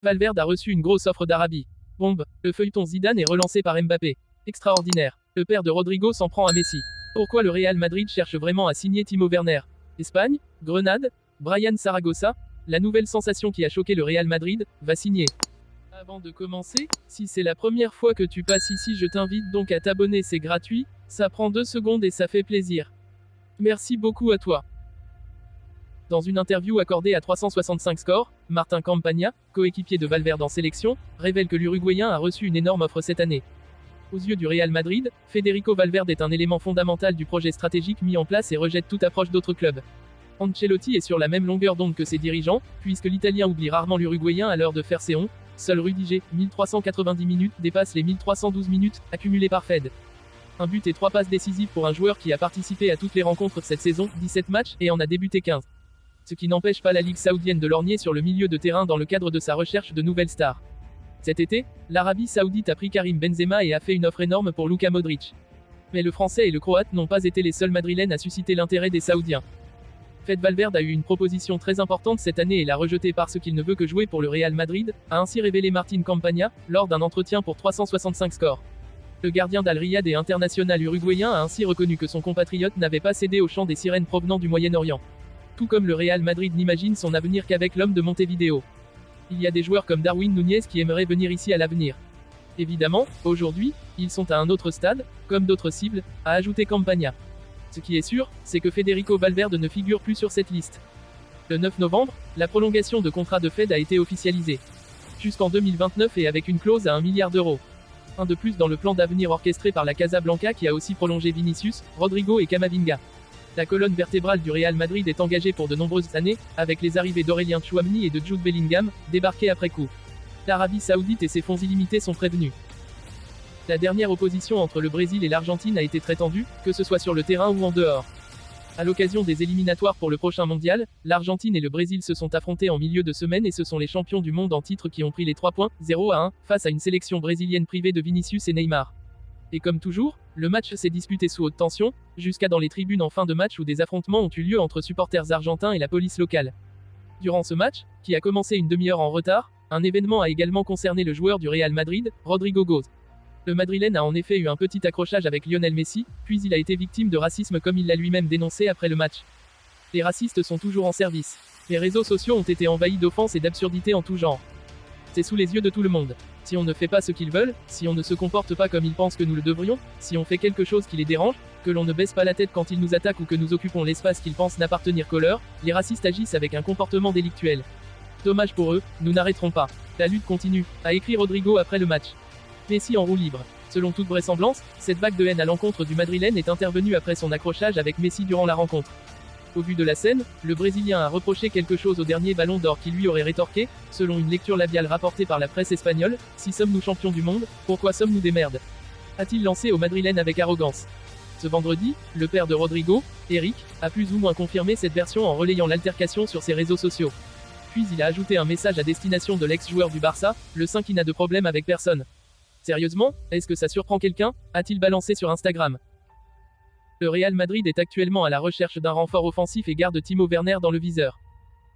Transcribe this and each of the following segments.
Valverde a reçu une grosse offre d'Arabie. Bombe, le feuilleton Zidane est relancé par Mbappé. Extraordinaire. Le père de Rodrigo s'en prend à Messi. Pourquoi le Real Madrid cherche vraiment à signer Timo Werner? Espagne, Grenade, Brian Saragossa, la nouvelle sensation qui a choqué le Real Madrid, va signer. Avant de commencer, si c'est la première fois que tu passes ici, je t'invite donc à t'abonner, c'est gratuit, ça prend 2 secondes et ça fait plaisir. Merci beaucoup à toi. Dans une interview accordée à 365 Scores, Martin Campaña, coéquipier de Valverde en sélection, révèle que l'Uruguayen a reçu une énorme offre cette année. Aux yeux du Real Madrid, Federico Valverde est un élément fondamental du projet stratégique mis en place et rejette toute approche d'autres clubs. Ancelotti est sur la même longueur d'onde que ses dirigeants, puisque l'Italien oublie rarement l'Uruguayen à l'heure de faire ses ondes. Seul Rudiger, 1390 minutes, dépasse les 1312 minutes, accumulées par Fed. Un but et 3 passes décisives pour un joueur qui a participé à toutes les rencontres cette saison, 17 matchs, et en a débuté 15. Ce qui n'empêche pas la Ligue saoudienne de lorgner sur le milieu de terrain dans le cadre de sa recherche de nouvelles stars. Cet été, l'Arabie saoudite a pris Karim Benzema et a fait une offre énorme pour Luka Modric. Mais le Français et le Croate n'ont pas été les seuls Madrilènes à susciter l'intérêt des Saoudiens. Fed Valverde a eu une proposition très importante cette année et l'a rejetée parce qu'il ne veut que jouer pour le Real Madrid, a ainsi révélé Martin Campaña, lors d'un entretien pour 365 Scores. Le gardien d'Al Riyad et international uruguayen a ainsi reconnu que son compatriote n'avait pas cédé au chant des sirènes provenant du Moyen-Orient. Tout comme le Real Madrid n'imagine son avenir qu'avec l'homme de Montevideo. Il y a des joueurs comme Darwin Núñez qui aimeraient venir ici à l'avenir. Évidemment, aujourd'hui, ils sont à un autre stade, comme d'autres cibles, a ajouté Campaña. Ce qui est sûr, c'est que Federico Valverde ne figure plus sur cette liste. Le 9 novembre, la prolongation de contrat de Fed a été officialisée. Jusqu'en 2029 et avec une clause à 1 milliard d'euros. Un de plus dans le plan d'avenir orchestré par la Casablanca qui a aussi prolongé Vinicius, Rodrigo et Camavinga. La colonne vertébrale du Real Madrid est engagée pour de nombreuses années, avec les arrivées d'Aurélien Tchouaméni et de Jude Bellingham, débarqués après coup. L'Arabie Saoudite et ses fonds illimités sont prévenus. La dernière opposition entre le Brésil et l'Argentine a été très tendue, que ce soit sur le terrain ou en dehors. À l'occasion des éliminatoires pour le prochain mondial, l'Argentine et le Brésil se sont affrontés en milieu de semaine et ce sont les champions du monde en titre qui ont pris les 3 points, 0-1, face à une sélection brésilienne privée de Vinicius et Neymar. Et comme toujours, le match s'est disputé sous haute tension, jusqu'à dans les tribunes en fin de match où des affrontements ont eu lieu entre supporters argentins et la police locale. Durant ce match, qui a commencé une demi-heure en retard, un événement a également concerné le joueur du Real Madrid, Rodrigo Góes. Le Madrilène a en effet eu un petit accrochage avec Lionel Messi, puis il a été victime de racisme comme il l'a lui-même dénoncé après le match. Les racistes sont toujours en service. Les réseaux sociaux ont été envahis d'offenses et d'absurdités en tout genre. C'est sous les yeux de tout le monde. Si on ne fait pas ce qu'ils veulent, si on ne se comporte pas comme ils pensent que nous le devrions, si on fait quelque chose qui les dérange, que l'on ne baisse pas la tête quand ils nous attaquent ou que nous occupons l'espace qu'ils pensent n'appartenir qu'aux leurs, les racistes agissent avec un comportement délictuel. Dommage pour eux, nous n'arrêterons pas. La lutte continue, a écrit Rodrigo après le match. Messi en roue libre. Selon toute vraisemblance, cette vague de haine à l'encontre du Madrilène est intervenue après son accrochage avec Messi durant la rencontre. Au vu de la scène, le Brésilien a reproché quelque chose au dernier ballon d'or qui lui aurait rétorqué, selon une lecture labiale rapportée par la presse espagnole, « Si sommes-nous champions du monde, pourquoi sommes-nous des merdes ?» a-t-il lancé au Madrilène avec arrogance. Ce vendredi, le père de Rodrigo, Eric, a plus ou moins confirmé cette version en relayant l'altercation sur ses réseaux sociaux. Puis il a ajouté un message à destination de l'ex-joueur du Barça, le 5 qui n'a de problème avec personne. Sérieusement, est-ce que ça surprend quelqu'un, a-t-il balancé sur Instagram. Le Real Madrid est actuellement à la recherche d'un renfort offensif et garde Timo Werner dans le viseur.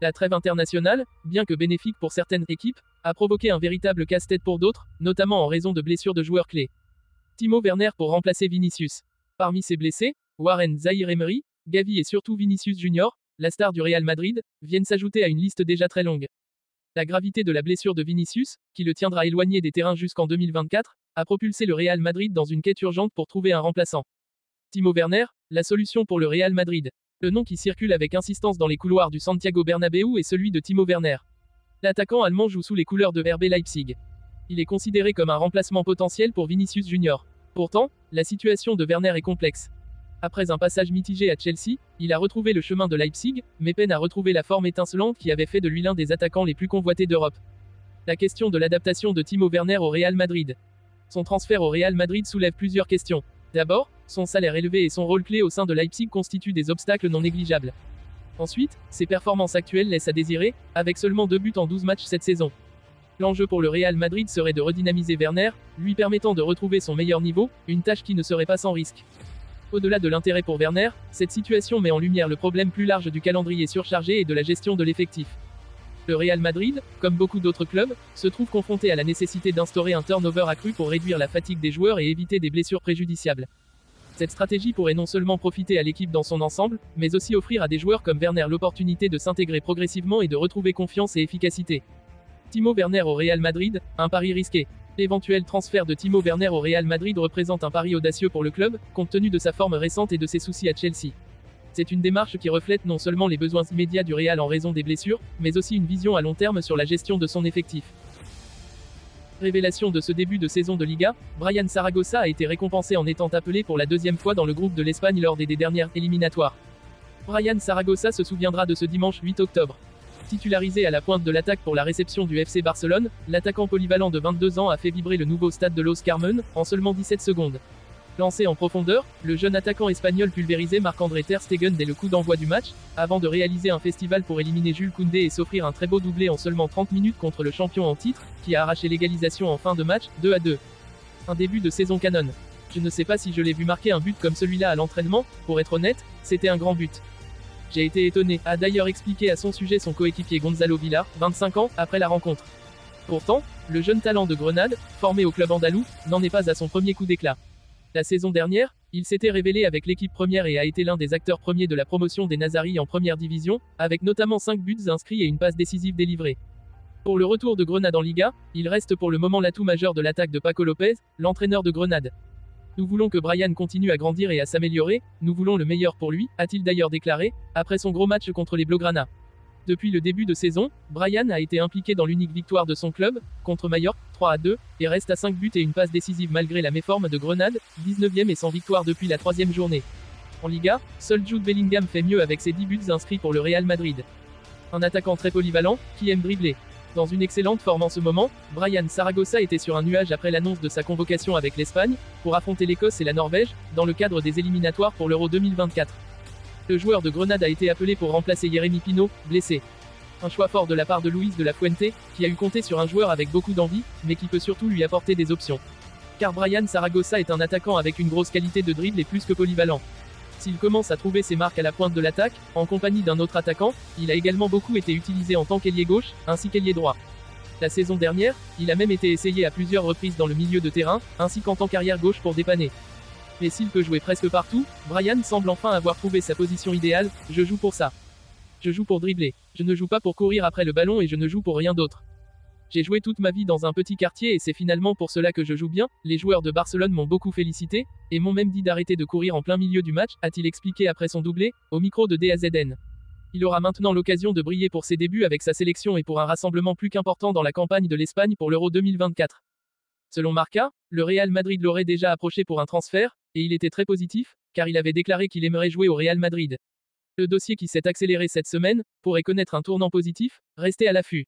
La trêve internationale, bien que bénéfique pour certaines équipes, a provoqué un véritable casse-tête pour d'autres, notamment en raison de blessures de joueurs clés. Timo Werner pour remplacer Vinicius. Parmi ces blessés, Warren Zaïre-Emery, Gavi et surtout Vinicius Junior, la star du Real Madrid, viennent s'ajouter à une liste déjà très longue. La gravité de la blessure de Vinicius, qui le tiendra éloigné des terrains jusqu'en 2024, a propulsé le Real Madrid dans une quête urgente pour trouver un remplaçant. Timo Werner, la solution pour le Real Madrid. Le nom qui circule avec insistance dans les couloirs du Santiago Bernabéu est celui de Timo Werner. L'attaquant allemand joue sous les couleurs de RB Leipzig. Il est considéré comme un remplacement potentiel pour Vinicius Junior. Pourtant, la situation de Werner est complexe. Après un passage mitigé à Chelsea, il a retrouvé le chemin de Leipzig, mais peine à retrouver la forme étincelante qui avait fait de lui l'un des attaquants les plus convoités d'Europe. La question de l'adaptation de Timo Werner au Real Madrid. Son transfert au Real Madrid soulève plusieurs questions. D'abord, son salaire élevé et son rôle clé au sein de Leipzig constituent des obstacles non négligeables. Ensuite, ses performances actuelles laissent à désirer, avec seulement 2 buts en 12 matchs cette saison. L'enjeu pour le Real Madrid serait de redynamiser Werner, lui permettant de retrouver son meilleur niveau, une tâche qui ne serait pas sans risque. Au-delà de l'intérêt pour Werner, cette situation met en lumière le problème plus large du calendrier surchargé et de la gestion de l'effectif. Le Real Madrid, comme beaucoup d'autres clubs, se trouve confronté à la nécessité d'instaurer un turnover accru pour réduire la fatigue des joueurs et éviter des blessures préjudiciables. Cette stratégie pourrait non seulement profiter à l'équipe dans son ensemble, mais aussi offrir à des joueurs comme Werner l'opportunité de s'intégrer progressivement et de retrouver confiance et efficacité. Timo Werner au Real Madrid, un pari risqué. L'éventuel transfert de Timo Werner au Real Madrid représente un pari audacieux pour le club, compte tenu de sa forme récente et de ses soucis à Chelsea. C'est une démarche qui reflète non seulement les besoins immédiats du Real en raison des blessures, mais aussi une vision à long terme sur la gestion de son effectif. Révélation de ce début de saison de Liga, Bryan Zaragoza a été récompensé en étant appelé pour la deuxième fois dans le groupe de l'Espagne lors des dernières éliminatoires. Bryan Zaragoza se souviendra de ce dimanche 8 octobre. Titularisé à la pointe de l'attaque pour la réception du FC Barcelone, l'attaquant polyvalent de 22 ans a fait vibrer le nouveau stade de Los Carmen, en seulement 17 secondes. Lancé en profondeur, le jeune attaquant espagnol pulvérisé Marc-André Ter Stegen dès le coup d'envoi du match, avant de réaliser un festival pour éliminer Jules Koundé et s'offrir un très beau doublé en seulement 30 minutes contre le champion en titre, qui a arraché l'égalisation en fin de match, 2-2. Un début de saison canon. Je ne sais pas si je l'ai vu marquer un but comme celui-là à l'entraînement, pour être honnête, c'était un grand but. J'ai été étonné, a d'ailleurs expliqué à son sujet son coéquipier Gonzalo Villar, 25 ans, après la rencontre. Pourtant, le jeune talent de Grenade, formé au club andalou, n'en est pas à son premier coup d'éclat. La saison dernière, il s'était révélé avec l'équipe première et a été l'un des acteurs premiers de la promotion des Nazaris en première division, avec notamment 5 buts inscrits et une passe décisive délivrée. Pour le retour de Grenade en Liga, il reste pour le moment l'atout majeur de l'attaque de Paco Lopez, l'entraîneur de Grenade. Nous voulons que Bryan continue à grandir et à s'améliorer, nous voulons le meilleur pour lui, a-t-il d'ailleurs déclaré, après son gros match contre les Blaugrana. Depuis le début de saison, Bryan a été impliqué dans l'unique victoire de son club, contre Mallorca, 3-2, et reste à 5 buts et une passe décisive malgré la méforme de Grenade, 19e et sans victoire depuis la 3e journée. En Liga, seul Jude Bellingham fait mieux avec ses 10 buts inscrits pour le Real Madrid. Un attaquant très polyvalent, qui aime dribbler. Dans une excellente forme en ce moment, Bryan Zaragoza était sur un nuage après l'annonce de sa convocation avec l'Espagne, pour affronter l'Écosse et la Norvège, dans le cadre des éliminatoires pour l'Euro 2024. Le joueur de Grenade a été appelé pour remplacer Jérémy Pino, blessé. Un choix fort de la part de Luis de la Fuente, qui a eu compté sur un joueur avec beaucoup d'envie, mais qui peut surtout lui apporter des options. Car Bryan Zaragoza est un attaquant avec une grosse qualité de dribble et plus que polyvalent. S'il commence à trouver ses marques à la pointe de l'attaque, en compagnie d'un autre attaquant, il a également beaucoup été utilisé en tant qu'ailier gauche, ainsi qu'ailier droit. La saison dernière, il a même été essayé à plusieurs reprises dans le milieu de terrain, ainsi qu'en tant qu'arrière gauche pour dépanner. Mais s'il peut jouer presque partout, Bryan semble enfin avoir trouvé sa position idéale, je joue pour ça. Je joue pour dribbler. Je ne joue pas pour courir après le ballon et je ne joue pour rien d'autre. J'ai joué toute ma vie dans un petit quartier et c'est finalement pour cela que je joue bien, les joueurs de Barcelone m'ont beaucoup félicité, et m'ont même dit d'arrêter de courir en plein milieu du match, a-t-il expliqué après son doublé, au micro de DAZN. Il aura maintenant l'occasion de briller pour ses débuts avec sa sélection et pour un rassemblement plus qu'important dans la campagne de l'Espagne pour l'Euro 2024. Selon Marca, le Real Madrid l'aurait déjà approché pour un transfert, et il était très positif, car il avait déclaré qu'il aimerait jouer au Real Madrid. Le dossier qui s'est accéléré cette semaine pourrait connaître un tournant positif, restez à l'affût.